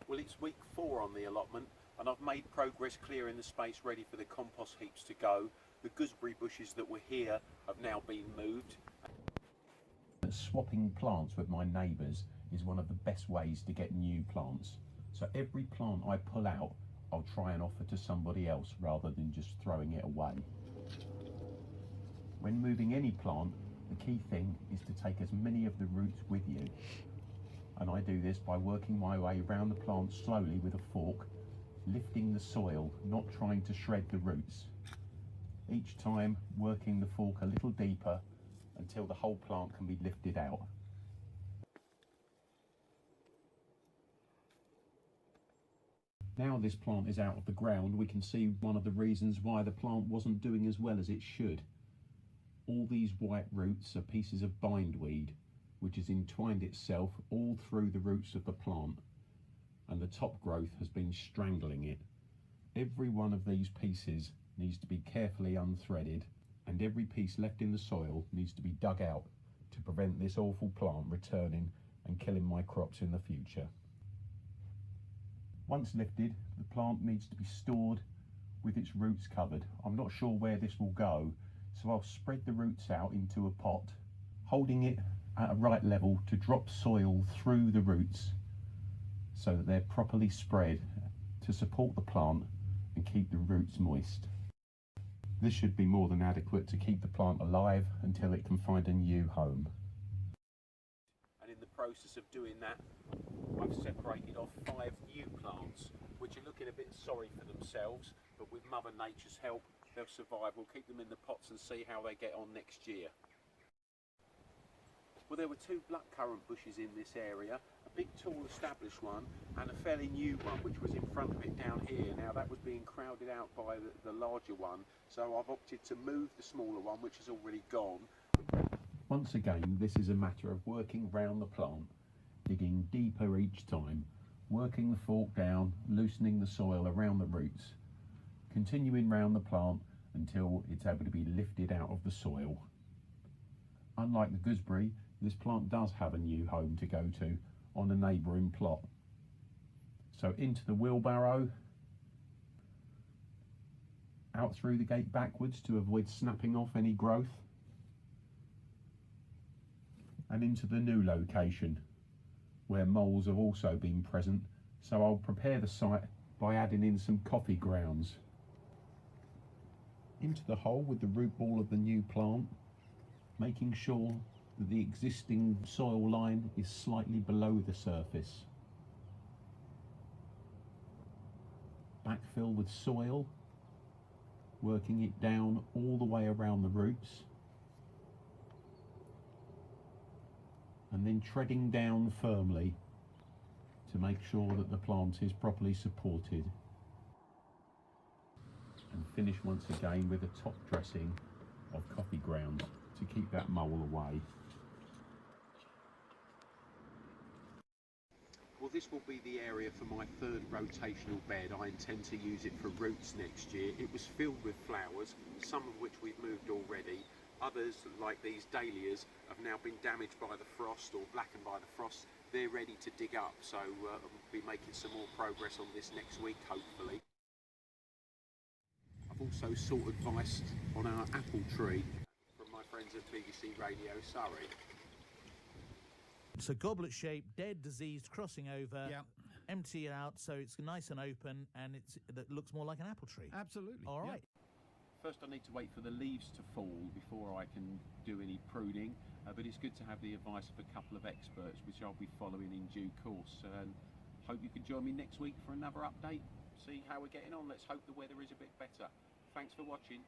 Well, it's week 4 on the allotment and I've made progress clearing the space ready for the compost heaps to go. The gooseberry bushes that were here have now been moved. Swapping plants with my neighbours is one of the best ways to get new plants. So every plant I pull out, I'll try and offer to somebody else rather than just throwing it away. When moving any plant, the key thing is to take as many of the roots with you. And I do this by working my way around the plant slowly with a fork, lifting the soil, not trying to shred the roots. Each time working the fork a little deeper until the whole plant can be lifted out. Now this plant is out of the ground, we can see one of the reasons why the plant wasn't doing as well as it should. All these white roots are pieces of bindweed, which has entwined itself all through the roots of the plant, and the top growth has been strangling it. Every one of these pieces needs to be carefully unthreaded, and every piece left in the soil needs to be dug out to prevent this awful plant returning and killing my crops in the future. Once lifted, the plant needs to be stored with its roots covered. I'm not sure where this will go, so I'll spread the roots out into a pot, holding it at a right level to drop soil through the roots so that they're properly spread to support the plant and keep the roots moist. This should be more than adequate to keep the plant alive until it can find a new home. And in the process of doing that, I've separated off 5 new plants which are looking a bit sorry for themselves, but with Mother Nature's help they'll survive. We'll keep them in the pots and see how they get on next year. Well, there were 2 blackcurrant bushes in this area, a big tall established one and a fairly new one which was in front of it down here. Now that was being crowded out by the larger one, so I've opted to move the smaller one which is already gone. Once again, this is a matter of working round the plant, digging deeper each time, working the fork down, loosening the soil around the roots, continuing round the plant until it's able to be lifted out of the soil. Unlike the gooseberry, this plant does have a new home to go to on a neighbouring plot. So into the wheelbarrow, out through the gate backwards to avoid snapping off any growth, and into the new location where moles have also been present, so I'll prepare the site by adding in some coffee grounds. Into the hole with the root ball of the new plant, making sure that the existing soil line is slightly below the surface. Backfill with soil, working it down all the way around the roots, and then treading down firmly to make sure that the plant is properly supported. And finish once again with a top dressing of coffee grounds to keep that mole away. Well, this will be the area for my 3rd rotational bed. I intend to use it for roots next year. It was filled with flowers, some of which we've moved already. Others, like these dahlias, have now been damaged by the frost or blackened by the frost. They're ready to dig up, so I'll be making some more progress on this next week, hopefully. I've also sought advice on our apple tree from my friends at BBC Radio Surrey. It's a goblet shape, dead, diseased, crossing over, Yeah. empty it out so it's nice and open and it looks more like an apple tree. Absolutely. All right. First I need to wait for the leaves to fall before I can do any pruning, but it's good to have the advice of a couple of experts which I'll be following in due course. And hope you can join me next week for another update, see how we're getting on. Let's hope the weather is a bit better. Thanks for watching.